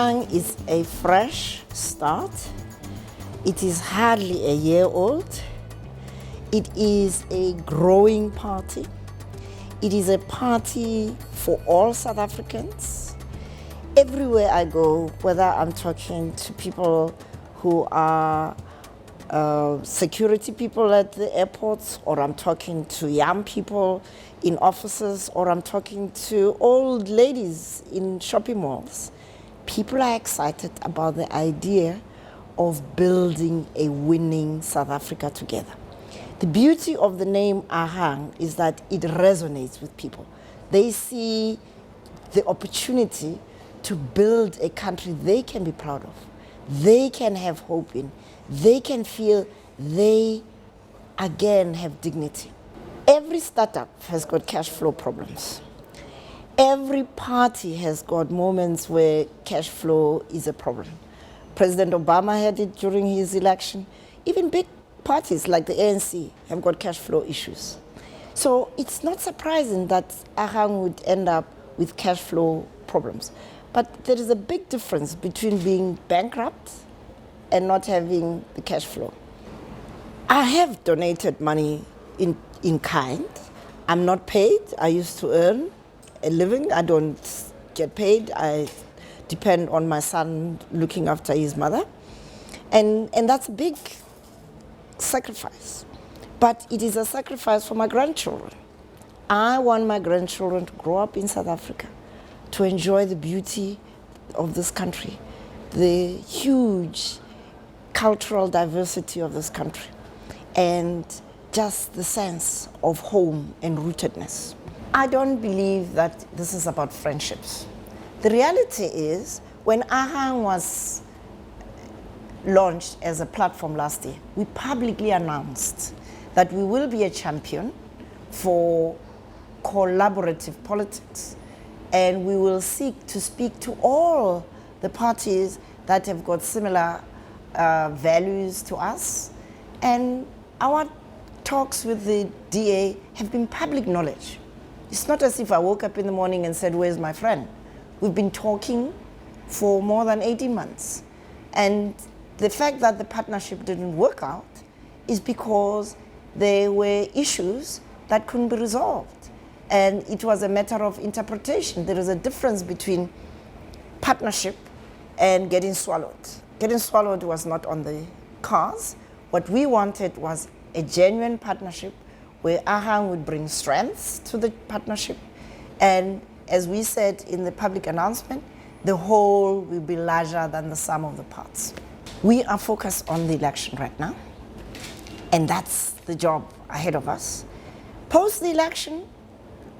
Agang is a fresh start. It is hardly a year old. It is a growing party. It is a party for all South Africans. Everywhere I go, whether I'm talking to people who are security people at the airports, or I'm talking to young people in offices, or I'm talking to old ladies in shopping malls, people are excited about the idea of building a winning South Africa together. The beauty of the name Agang is that it resonates with people. They see the opportunity to build a country they can be proud of, they can have hope in, they can feel they again have dignity. Every startup has got cash flow problems. Every party has got moments where cash flow is a problem. President Obama had it during his election. Even big parties like the ANC have got cash flow issues. So it's not surprising that Agang would end up with cash flow problems. But there is a big difference between being bankrupt and not having the cash flow. I have donated money in kind. I'm not paid. I used to earn a living. I don't get paid. I depend on my son looking after his mother. And that's a big sacrifice. But it is a sacrifice for my grandchildren. I want my grandchildren to grow up in South Africa, to enjoy the beauty of this country, the huge cultural diversity of this country, and just the sense of home and rootedness. I don't believe that this is about friendships. The reality is, when Agang was launched as a platform last year, we publicly announced that we will be a champion for collaborative politics, and we will seek to speak to all the parties that have got similar values to us. And our talks with the DA have been public knowledge. It's not as if I woke up in the morning and said, "Where's my friend?" We've been talking for more than 18 months. And the fact that the partnership didn't work out is because there were issues that couldn't be resolved. And it was a matter of interpretation. There is a difference between partnership and getting swallowed. Getting swallowed was not on the cards. What we wanted was a genuine partnership where Agang would bring strengths to the partnership. And as we said in the public announcement, the whole will be larger than the sum of the parts. We are focused on the election right now, and that's the job ahead of us. Post the election,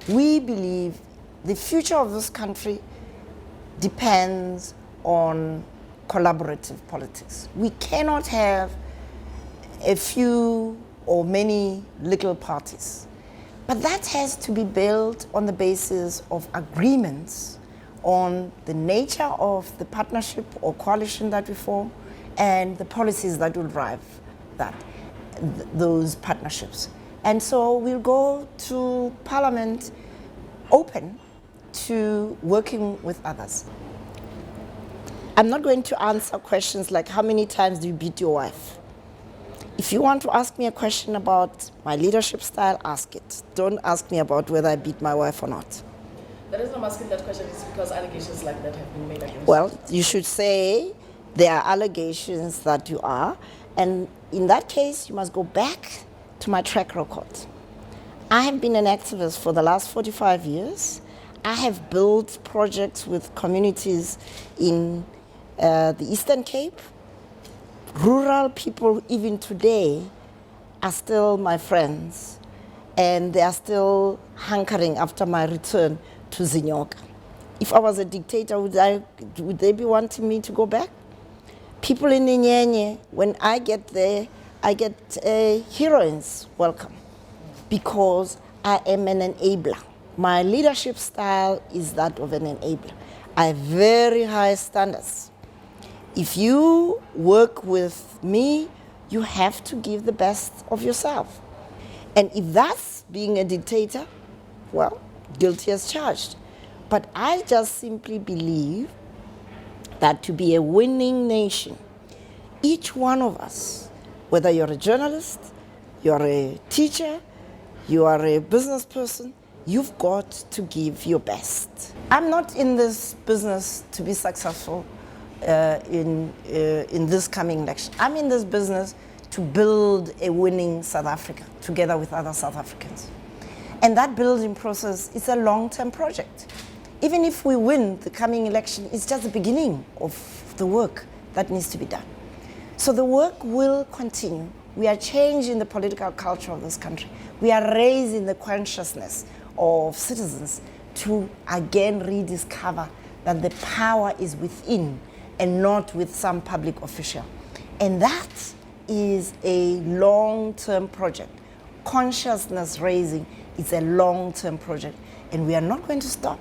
we believe the future of this country depends on collaborative politics. We cannot have a few or many little parties. But that has to be built on the basis of agreements on the nature of the partnership or coalition that we form and the policies that will drive those partnerships. And so we'll go to Parliament open to working with others. I'm not going to answer questions like, how many times do you beat your wife? If you want to ask me a question about my leadership style, ask it. Don't ask me about whether I beat my wife or not. The reason I'm asking that question is because allegations like that have been made against you. Well, you should say there are allegations that you are, and in that case, you must go back to my track record. I have been an activist for the last 45 years. I have built projects with communities in the Eastern Cape. Rural people, even today, are still my friends, and they are still hankering after my return to Zinyoka. If I was a dictator, would they be wanting me to go back? People in Nyenye, when I get there, I get a heroine's welcome because I am an enabler. My leadership style is that of an enabler. I have very high standards. If you work with me, you have to give the best of yourself. And if that's being a dictator, well, guilty as charged. But I just simply believe that to be a winning nation, each one of us, whether you're a journalist, you're a teacher, you are a business person, you've got to give your best. I'm not in this business to be successful in this coming election. I'm in this business to build a winning South Africa together with other South Africans. And that building process is a long-term project. Even if we win the coming election, it's just the beginning of the work that needs to be done. So the work will continue. We are changing the political culture of this country. We are raising the consciousness of citizens to again rediscover that the power is within and not with some public official. And that is a long-term project. Consciousness raising is a long-term project, and we are not going to stop.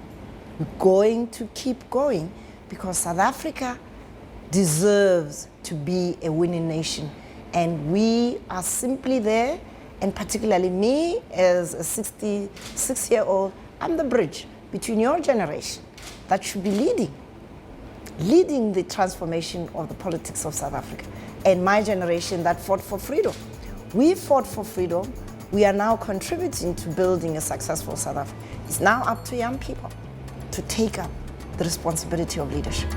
We're going to keep going because South Africa deserves to be a winning nation, and we are simply there, and particularly me as a 66-year-old, I'm the bridge between your generation that should be leading the transformation of the politics of South Africa, and my generation that fought for freedom. We fought for freedom. We are now contributing to building a successful South Africa. It's now up to young people to take up the responsibility of leadership.